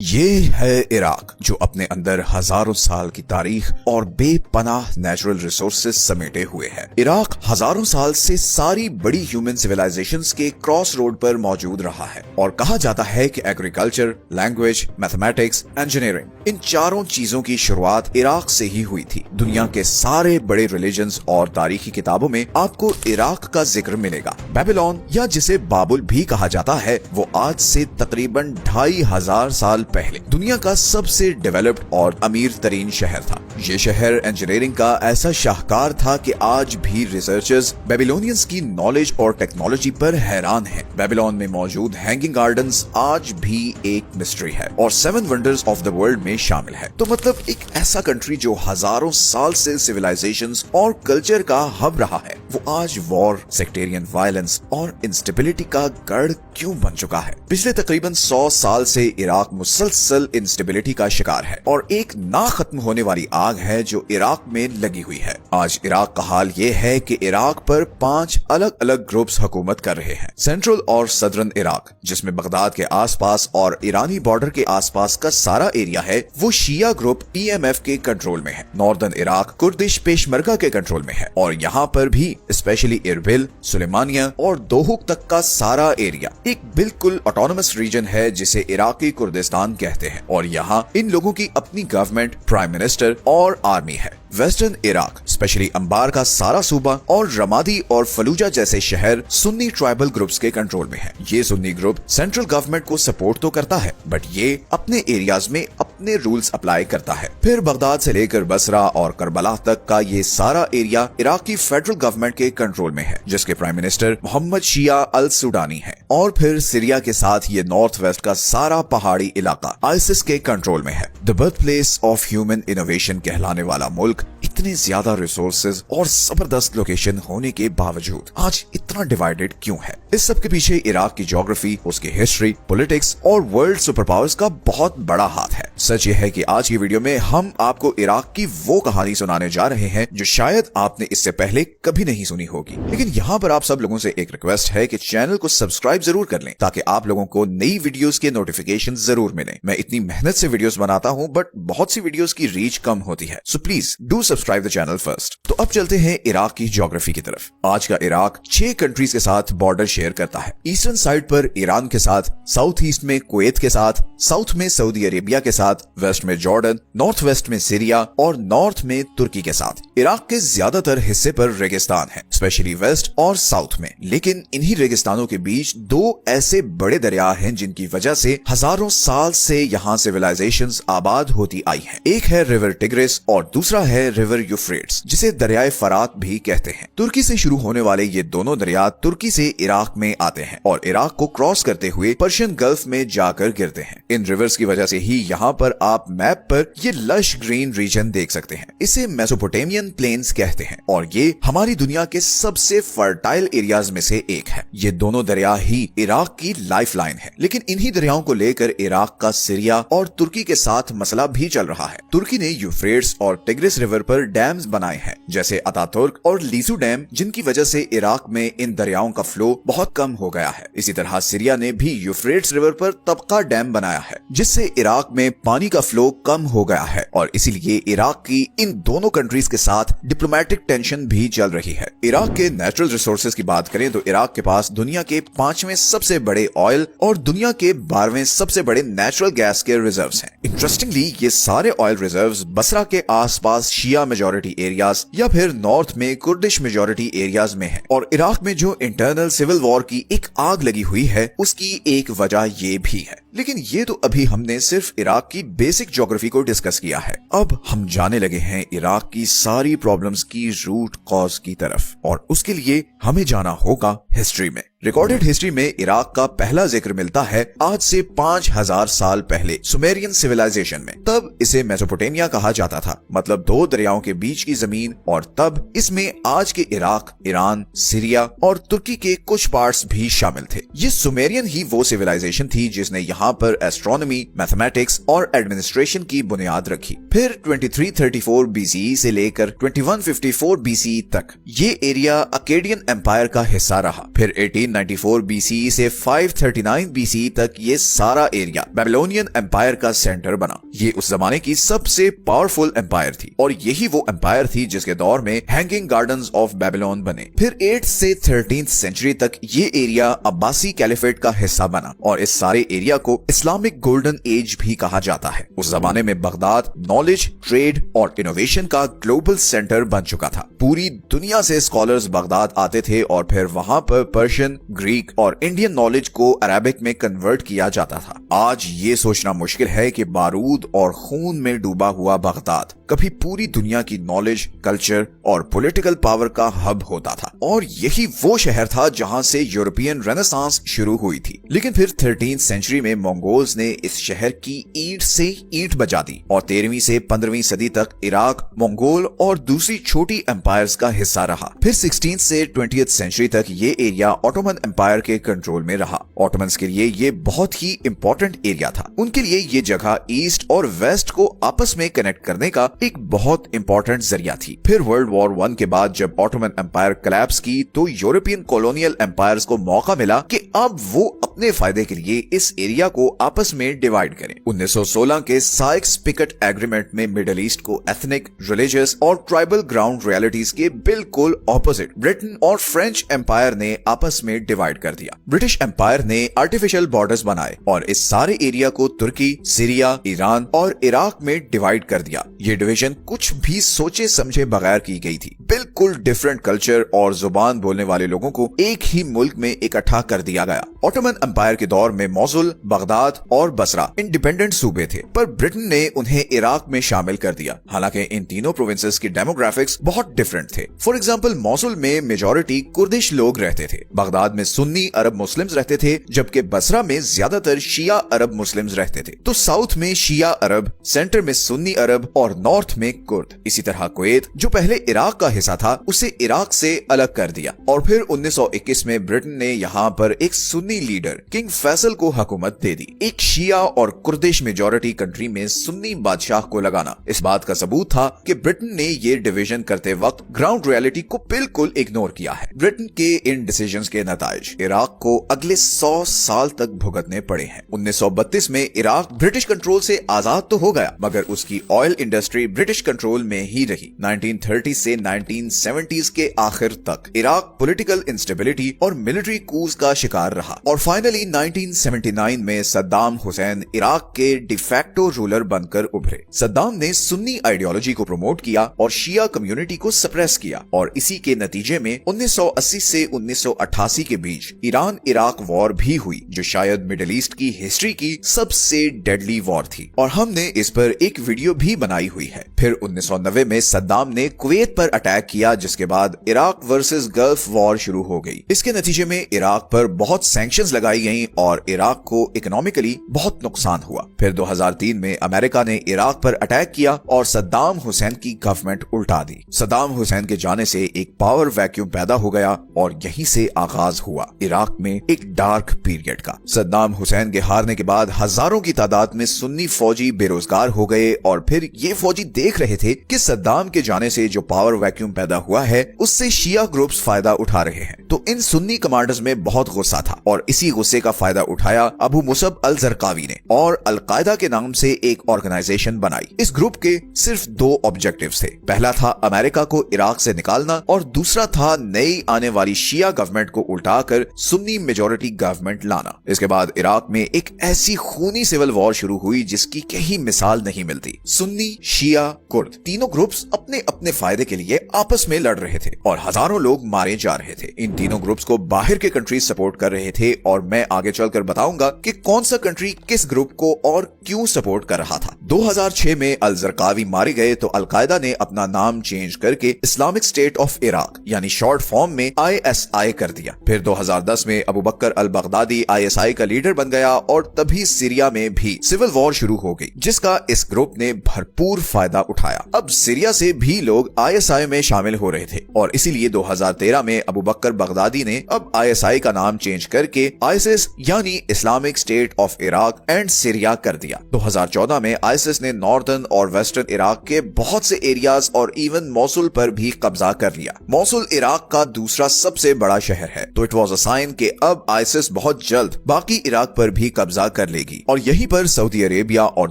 یہ ہے इराक जो अपने अंदर हजारों साल की तारीख और बेपनाह नेचुरल रिसोर्सेज समेटे हुए है। इराक हजारों साल से सारी बड़ी ह्यूमन सिविलाइजेशंस के क्रॉस रोड पर मौजूद रहा है और कहा जाता है कि agriculture, language, mathematics, engineering in चारों चीजों की शुरुआत इराक से ही हुई थी। दुनिया के सारे बड़े रिलीजन्स और तारीखी किताबों में आपको इराक का जिक्र मिलेगा। बेबीलोन या जिसे बाबुल भी कहा जाता है वो आज से तकरीबन 2500 साल पहले दुनिया का सबसे डेवलप्ड और अमीर तरीन शहर था। ये शहर इंजीनियरिंग का ऐसा शाहकार था कि आज भी रिसर्चर्स बेबीलोनियंस की नॉलेज और टेक्नोलॉजी पर हैरान हैं। बेबीलोन में मौजूद हैंगिंग गार्डन्स आज भी एक मिस्ट्री है और 7 वंडर्स ऑफ द वर्ल्ड में शामिल है। तो मतलब एक ऐसा कंट्री जो हजारों साल से सिविलाइजेशंस और कल्चर का हब रहा है, वो आज वॉर, सेक्टेरियन वायलेंस और इंस्टेबिलिटी का गढ़ क्यों बन चुका है। पिछले तकरीबन 100 साल से इराक मुसलसल इंस्टेबिलिटी का शिकार है और एक ना खत्म होने वाली आग है जो इराक में लगी हुई है। आज इराक का हाल ये है कि इराक पर 5 अलग अलग ग्रुप्स हुकूमत कर रहे हैं। सेंट्रल और सदर्न इराक, जिसमें बगदाद के आसपास और ईरानी बॉर्डर के आसपास का सारा एरिया है, वो शिया ग्रुप PMF के कंट्रोल में है। नॉर्दर्न इराक कुर्दिश पेशमरगा के कंट्रोल में है और यहाँ पर भी स्पेशली इरबिल, सुलेमानिया और दोहुक तक का सारा एरिया एक बिल्कुल ऑटोनोमस रीजन है जिसे इराकी कुर्दिस्तान कहते हैं और यहाँ इन लोगों की अपनी गवर्नमेंट, प्राइम मिनिस्टर और आर्मी है। वेस्टर्न इराक स्पेशली अंबार का सारा सूबा और रमादी और फलूजा जैसे शहर सुन्नी ट्राइबल ग्रुप्स के कंट्रोल में है। ये सुन्नी ग्रुप सेंट्रल गवर्नमेंट को सपोर्ट तो करता है बट ये अपने एरियाज में अपने रूल्स अप्लाई करता है। फिर बगदाद से लेकर बसरा और करबला तक का ये सारा एरिया इराकी फेडरल गवर्नमेंट के कंट्रोल में है जिसके प्राइम मिनिस्टर मोहम्मद शिया अल सुडानी है। और फिर सीरिया के साथ ये नॉर्थ वेस्ट का सारा पहाड़ी इलाका आईसिस के कंट्रोल में है। The birth place of human innovation कहलाने वाला मुल्क इतने ज्यादा रिसोर्सेज और जबरदस्त लोकेशन होने के बावजूद आज इतना डिवाइडेड क्यों है? इस सब के पीछे इराक की ज्योग्राफी, उसकी हिस्ट्री, पॉलिटिक्स और वर्ल्ड सुपर पावर्स का बहुत बड़ा हाथ है। सच ये है कि आज की वीडियो में हम आपको इराक की वो कहानी सुनाने जा रहे हैं जो शायद आपने इससे पहले कभी नहीं सुनी होगी। लेकिन यहाँ पर आप सब लोगों से एक रिक्वेस्ट है कि चैनल को सब्सक्राइब जरूर कर लें ताकि आप लोगों को नई वीडियोस के नोटिफिकेशन जरूर मिले। मैं इतनी मेहनत से वीडियोस बनाता हूँ बट बहुत सी वीडियोस की रीच कम होती है, so please do subscribe the channel first. तो अब चलते हैं इराक की ज्योग्राफी की तरफ। आज का इराक 6 कंट्रीज के साथ बॉर्डर शेयर करता है। ईस्टर्न साइड पर ईरान के साथ, साउथ ईस्ट में कुवैत के साथ, साउथ में सऊदी अरेबिया के साथ, वेस्ट में जॉर्डन, नॉर्थ वेस्ट में सीरिया और नॉर्थ में तुर्की के साथ। इराक के ज्यादातर हिस्से पर रेगिस्तान है, स्पेशली वेस्ट और साउथ में। लेकिन इन्हीं रेगिस्तानों के बीच 2 ऐसे बड़े दरिया हैं जिनकी वजह से हजारों साल से यहाँ सिविलाइजेशंस आबाद होती आई हैं। एक है रिवर टिग्रिस और दूसरा है रिवर यूफ्रेट्स, जिसे दरियाए फरात भी कहते हैं। तुर्की से शुरू होने वाले ये दोनों दरिया तुर्की से इराक में आते हैं और इराक को क्रॉस करते हुए पर्शियन गल्फ में जाकर गिरते हैं। इन रिवर्स की वजह से ही यहाँ पर आप मैप पर ये लश ग्रीन रीजन देख सकते हैं। इसे मेसोपोटामियन प्लेन्स कहते हैं और ये हमारी दुनिया के सबसे फर्टाइल एरियाज में से एक है। ये दोनों दरिया ही इराक की लाइफलाइन है। लेकिन इन्हीं दरियाओं को लेकर इराक का सीरिया और तुर्की के साथ मसला भी चल रहा है। तुर्की ने यूफ्रेट्स और टिग्रिस रिवर पर डैम्स बनाए हैं जैसे अतातुर्क और लीसू डैम, जिनकी वजह से इराक में इन दरियाओं का फ्लो बहुत कम हो गया है। इसी तरह सीरिया ने भी यूफ्रेट्स रिवर पर तबका डैम बनाया है जिससे इराक में पानी का फ्लो कम हो गया है और इसीलिए इराक की इन दोनों कंट्रीज के साथ डिप्लोमेटिक टेंशन भी चल रही है। इराक के नेचुरल रिसोर्सेज की बात करें तो इराक के पास दुनिया के 5वें सबसे बड़े ऑयल और दुनिया के 12वें सबसे बड़े नेचुरल गैस के रिजर्व्स हैं। इंटरेस्टिंगली ये सारे ऑयल रिजर्व्स बसरा के आसपास शिया मेजॉरिटी एरियाज या फिर नॉर्थ में कुर्दिश मेजॉरिटी एरियाज में है। और इराक में जो इंटरनल सिविल वॉर की एक आग लगी हुई है उसकी एक वजह ये भी है। लेकिन ये तो अभी हमने सिर्फ इराक की बेसिक ज्योग्राफी को डिस्कस किया है। अब हम जाने लगे हैं इराक की सारी प्रॉब्लम्स की रूट कॉज की तरफ और उसके लिए हमें जाना होगा हिस्ट्री में। रिकॉर्डेड हिस्ट्री में इराक का पहला जिक्र मिलता है आज से 5000 साल पहले सुमेरियन सिविलाइजेशन सिविलाइजेशन में। तब इसे मेसोपोटामिया कहा जाता था, मतलब दो दरियाओं के बीच की जमीन, और तब इसमें आज के इराक, ईरान, सीरिया और तुर्की के कुछ पार्ट्स भी शामिल थे। ये सुमेरियन ही वो सिविलाइजेशन थी जिसने यहाँ पर एस्ट्रोनॉमी, मैथमेटिक्स और एडमिनिस्ट्रेशन की बुनियाद रखी। फिर 2334 BCE से लेकर 2154 BCE तक ये एरिया अकेडियन एम्पायर का हिस्सा रहा। फिर 1894 BCE से 539 BCE तक ये सारा एरिया बेबीलोनियन एम्पायर का सेंटर बना। ये उस जमाने की सबसे पावरफुल एम्पायर थी और यही वो एम्पायर थी जिसके दौर में हैंगिंग गार्डन्स ऑफ बेबीलोन बने। फिर 8th से 13th सेंचुरी तक ये एरिया अब्बासी कैलिफेट का हिस्सा बना और इस सारे एरिया को इस्लामिक गोल्डन एज भी कहा जाता है। उस जमाने में बगदाद नॉलेज, ट्रेड और इनोवेशन का ग्लोबल सेंटर बन चुका था। पूरी दुनिया से स्कॉलर्स बगदाद आते थे और फिर वहां पर पर्शियन, ग्रीक और इंडियन नॉलेज को अरेबिक में कन्वर्ट किया जाता था। आज ये सोचना मुश्किल है कि बारूद और खून में डूबा हुआ बगदाद कभी पूरी दुनिया की नॉलेज, कल्चर और पॉलिटिकल पावर का हब होता था और यही वो शहर था जहां से यूरोपियन रेनेसांस शुरू हुई थी। लेकिन फिर 13th सेंचुरी में मंगोल्स ने इस शहर की ईंट से ईंट बजा दी और 13वीं से 15वीं सदी तक इराक मंगोल और दूसरी छोटी एम्पायर्स का हिस्सा रहा। फिर 16th से 20th सेंचुरी तक ये एरिया ऑटोमन एम्पायर के कंट्रोल में रहा। ऑटोमन्स के लिए ये बहुत ही इंपॉर्टेंट एरिया था। उनके लिए ये जगह ईस्ट और वेस्ट को आपस में कनेक्ट करने का एक बहुत इंपॉर्टेंट जरिया थी। फिर वर्ल्ड वॉर 1 के बाद जब ऑटोमन एम्पायर कोलैप्स की तो यूरोपियन कॉलोनियल एम्पायर्स को मौका मिला कि अब वो अपने फायदे के लिए इस एरिया को आपस में डिवाइड करें। 1916 के साइक्स पिकेट एग्रीमेंट में मिडिल ईस्ट को एथनिक, रिलीजियस और ट्राइबल ग्राउंड रियलिटीज के बिल्कुल ऑपोजिट ब्रिटेन और फ्रेंच एम्पायर ने आपस में डिवाइड कर दिया। ब्रिटिश एम्पायर ने आर्टिफिशियल बॉर्डर्स बनाए और इस सारे एरिया को तुर्की, सीरिया, ईरान और इराक में डिवाइड कर दिया। ये डिवीजन कुछ भी सोचे समझे बगैर की गई थी। बिल्कुल डिफरेंट कल्चर और जुबान बोलने वाले लोगों को एक ही मुल्क में इकट्ठा कर दिया गया। ऑटोमन एम्पायर के दौर में मोसुल, बगदाद और बसरा इंडिपेंडेंट सूबे थे, पर ब्रिटेन ने उन्हें इराक में शामिल कर दिया। हालांकि इन तीनों प्रोविंसेस की डेमोग्राफिक्स बहुत डिफरेंट थे। फॉर एग्जांपल मोसुल में मेजॉरिटी कुर्दिश लोग रहते थे, बगदाद में सुन्नी अरब मुस्लिम्स रहते थे, जबकि बसरा में ज्यादातर शिया अरब मुस्लिम्स रहते थे। तो साउथ में शिया अरब, सेंटर में सुन्नी अरब और नॉर्थ में कुर्द। इसी तरह कुवैत जो पहले इराक का हिस्सा था उसे इराक से अलग कर दिया और फिर 1921 में ब्रिटेन ने यहाँ पर एक सुन्नी लीडर किंग फैसल को हुकूमत दे दी। एक शिया और कुर्दिश मेजॉरिटी कंट्री में सुन्नी बादशाह को लगाना इस बात का सबूत था कि ब्रिटेन ने ये डिवीजन करते वक्त ग्राउंड रियलिटी को बिल्कुल इग्नोर किया है। ब्रिटेन के इन डिसीजंस के नताइज इराक को अगले 100 साल तक भुगतने पड़े हैं। 1932 में इराक ब्रिटिश कंट्रोल से आजाद तो हो गया, मगर उसकी ऑयल इंडस्ट्री ब्रिटिश कंट्रोल में ही रही। 1930 से 1970s के आखिर तक इराक पॉलिटिकल इंस्टेबिलिटी और मिलिट्री कूज का शिकार रहा और फाइनली 1979 में सद्दाम हुसैन इराक के डिफैक्टो रूलर बनकर उभरे। सद्दाम ने सुन्नी आइडियोलॉजी को प्रमोट किया और शिया कम्युनिटी को सप्रेस किया और इसी के नतीजे में 1980 से 1988 के बीच ईरान इराक वॉर भी हुई, जो शायद मिडिल ईस्ट की हिस्ट्री की सबसे डेडली वॉर थी और हमने इस पर एक वीडियो भी बनाई हुई है। फिर 1990 में सद्दाम ने कुवैत पर अटैक किया, जिसके बाद इराक वर्सेस गल्फ वॉर शुरू हो गई। इसके नतीजे में इराक पर बहुत सैंक्शंस लगाई गईं और इराक को इकोनॉमिकली बहुत नुकसान हुआ। फिर 2003 में अमेरिका ने इराक पर अटैक किया और सद्दाम हुसैन की गवर्नमेंट उल्टा दी। सद्दाम हुसैन के जाने से एक पावर वैक्यूम पैदा हो गया और यहीं से आगाज हुआ इराक में एक डार्क पीरियड का। सद्दाम हुसैन के हारने के बाद हजारों की तादाद में सुन्नी फौजी बेरोजगार हो गए और फिर ये फौजी देख रहे थे कि सद्दाम के जाने से जो पावर वैक्यूम पैदा हुआ है उससे शिया ग्रुप्स फायदा उठा रहे हैं। तो इन सुन्नी कमांडर्स में बहुत गुस्सा था और इसी गुस्से का फायदा उठाया अबू मुसब अल जरकावी ने और अलकायदा के नाम से एक ऑर्गेनाइजेशन बनाई। इस ग्रुप के सिर्फ दो ऑब्जेक्टिव्स थे। पहला था अमेरिका को इराक से निकालना और दूसरा था नई आने वाली शिया गवर्नमेंट को उल्टाकर सुन्नी मेजॉरिटी गवर्नमेंट लाना। इसके बाद इराक में एक ऐसी खूनी सिविल वॉर शुरू हुई जिसकी कहीं मिसाल नहीं मिलती। सुन्नी, शिया, कुर्द तीनों ग्रुप्स अपने अपने फायदे के लिए आपस में लड़ रहे थे और हजारों लोग मारे जा रहे थे। इन तीनों ग्रुप्स को बाहर के कंट्रीज सपोर्ट कर रहे थे और मैं आगे चलकर बताऊंगा कि कौन सा कंट्री किस ग्रुप को और क्यों सपोर्ट कर रहा था। 2006 में अल जरकावी मारे गए तो अलकायदा ने अपना नाम चेंज करके इस्लामिक स्टेट ऑफ इराक यानी शॉर्ट फॉर्म में ISI कर दिया। फिर 2010 में अबू बकर अल बगदादी ISI का लीडर बन गया और तभी सीरिया में भी सिविल वॉर शुरू हो गई, जिसका इस ग्रुप ने भरपूर फायदा उठाया। अब सीरिया से भी लोग ISI में शामिल हो रहे थे और इसीलिए 2013 में अबू बकर बगदादी ने अब ISI का नाम चेंज करके ISIS यानी Islamic state of Iraq and Syria कर दिया। 2014 में ISIS ने नॉर्दर्न और वेस्टर्न इराक के बहुत से एरियाज और इवन मोसुल पर भी कब्जा कर लिया। मोसुल इराक का दूसरा सबसे बड़ा शहर है, तो इट वाज अ साइन कि अब ISIS बहुत जल्द बाकी इराक पर भी कब्जा कर लेगी। और यहीं पर सऊदी अरेबिया और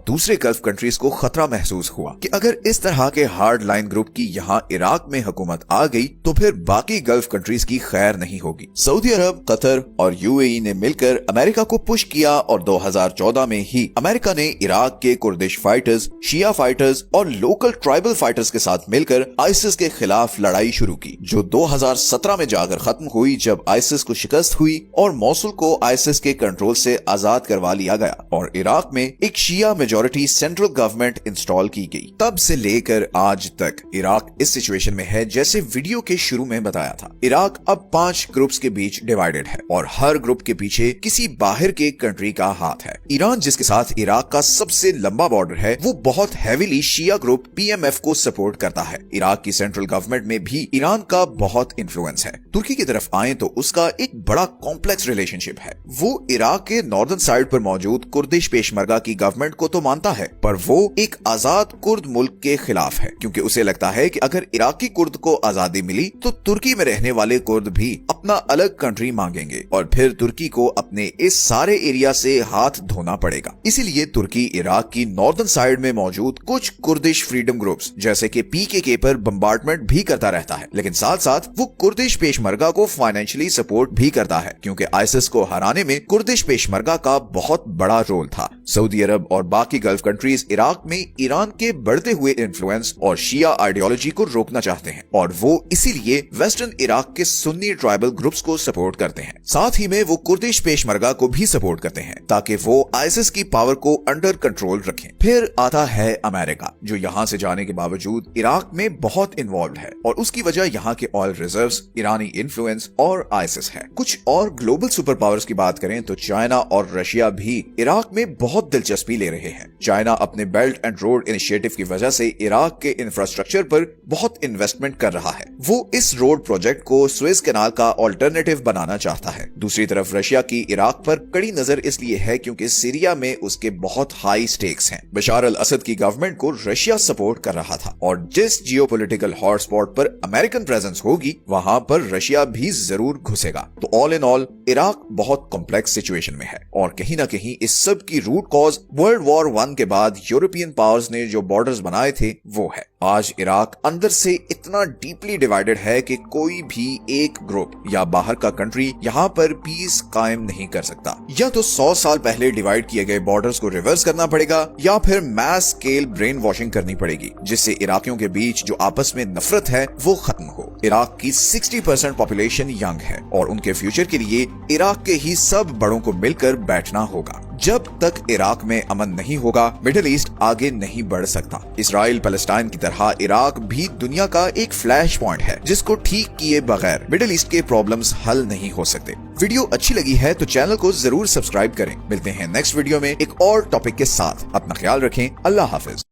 दूसरे गल्फ कंट्रीज को खतरा महसूस हुआ कि अगर इस तरह के हार्ड लाइन ग्रुप की यहाँ इराक में हुकूमत आ गई तो फिर बाकी गल्फ कंट्रीज की खैर नहीं होगी। सऊदी अरब, कतर और UAE ने मिलकर अमेरिका को पुश किया और 2014 में ही अमेरिका ने इराक के कुर्दिश फाइटर्स, शिया फाइटर्स और लोकल ट्राइबल फाइटर्स के साथ मिलकर ISIS के खिलाफ लड़ाई शुरू की, जो 2017 में जाकर खत्म हुई जब ISIS को शिकस्त हुई और मोसुल को ISIS के कंट्रोल से आजाद करवा लिया गया और इराक में एक शिया मेजॉरिटी सेंट्रल गवर्नमेंट इंस्टॉल की गई। तब से लेकर आज तक इराक इस सिचुएशन में है जैसे वीडियो के शुरू में बताया था। इराक अब 5 ग्रुप्स के बीच डिवाइडेड है और हर ग्रुप के पीछे किसी बाहर के कंट्री का हाथ है। ईरान, जिसके साथ इराक का सबसे लंबा बॉर्डर है, वो बहुत हैवीली शिया ग्रुप PMF को सपोर्ट करता है। इराक की सेंट्रल गवर्नमेंट में भी ईरान का बहुत इन्फ्लुएंस है। तुर्की की तरफ आए तो उसका एक बड़ा कॉम्प्लेक्स रिलेशनशिप है। वो इराक के नॉर्दर्न साइड पर मौजूद कुर्दिश पेशमर्गा की गवर्नमेंट को तो मानता है, पर वो एक आजाद कुर्द मुल्क के खिलाफ है, क्योंकि उसे लगता है कि अगर इराकी कुर्द को आजादी मिली तो तुर्की में रहने वाले कुर्द भी अपना अलग कंट्री मांगेंगे और फिर तुर्की को अपने इस सारे एरिया से हाथ धोना पड़ेगा। इसीलिए तुर्की इराक की नॉर्दर्न साइड में मौजूद कुछ कुर्दिश फ्रीडम ग्रुप्स जैसे कि PKK पर बम्बार्डमेंट भी करता रहता है, लेकिन साथ साथ वो कुर्दिश पेशमर्गा को फाइनेंशियली सपोर्ट भी करता है, क्योंकि ISIS को हराने में कुर्दिश पेशमर्गा का बहुत बड़ा रोल था। सऊदी अरब और बाकी गल्फ कंट्रीज इराक में ईरान के बढ़ते हुए इन्फ्लुएंस और शिया आइडियोलॉजी को रोकना चाहते हैं और वो इसीलिए वेस्टर्न इराक के सुन्नी ट्राइबल ग्रुप्स को सपोर्ट करते हैं। साथ ही में वो कुर्दिश पेशमर्गा को भी सपोर्ट करते हैं ताकि वो ISIS की पावर को अंडर कंट्रोल रखें। फिर आता है अमेरिका, जो यहाँ से जाने के बावजूद इराक में बहुत इन्वॉल्व है और उसकी वजह यहाँ के ऑयल रिजर्व्स, ईरानी इन्फ्लुएंस और ISIS है। कुछ और ग्लोबल सुपर पावर्स की बात करें तो चाइना और रशिया भी इराक में बहुत दिलचस्पी ले रहे हैं। चाइना अपने बेल्ट एंड रोड इनिशिएटिव की वजह से इराक के इंफ्रास्ट्रक्चर पर बहुत इन्वेस्टमेंट कर रहा है। वो इस रोड प्रोजेक्ट को स्वेज कैनाल का ऑल्टरनेटिव बनाना चाहता है। दूसरी तरफ रशिया की इराक पर कड़ी नजर इसलिए है क्योंकि सीरिया में उसके बहुत हाई स्टेक्स हैं। बशार अल असद की गवर्नमेंट को रशिया सपोर्ट कर रहा था और जिस जियोपॉलिटिकल हॉटस्पॉट पर अमेरिकन प्रेजेंस होगी वहां पर रशिया भी जरूर घुसेगा। तो ऑल इन ऑल इराक बहुत कॉम्प्लेक्स सिचुएशन में है और कहीं ना कहीं इस सब की रूट कॉज वर्ल्ड वॉर 1 के बाद यूरोपियन पावर्स ने जो बॉर्डर्स बनाए थे वो है। आज इराक अंदर से इतना डीपली डिवाइडेड है कि कोई भी एक ग्रुप या बाहर का कंट्री यहाँ पर पीस कायम नहीं कर सकता। या तो 100 साल पहले डिवाइड किए गए बॉर्डर्स को रिवर्स करना पड़ेगा या फिर मैस स्केल ब्रेन वॉशिंग करनी पड़ेगी, जिससे इराकियों के बीच जो आपस में नफरत है वो खत्म हो। इराक की 60% पॉपुलेशन यंग है और उनके फ्यूचर के लिए इराक के ही सब बड़ों को मिलकर बैठना होगा। जब तक इराक में अमन नहीं होगा मिडिल ईस्ट आगे नहीं बढ़ सकता। इसराइल पैलेस्टाइन की तरह इराक भी दुनिया का एक फ्लैश पॉइंट है जिसको ठीक किए बगैर मिडिल ईस्ट के प्रॉब्लम्स हल नहीं हो सकते। वीडियो अच्छी लगी है तो चैनल को जरूर सब्सक्राइब करें। मिलते हैं नेक्स्ट वीडियो में एक और टॉपिक के साथ। अपना ख्याल रखें। अल्लाह हाफिज।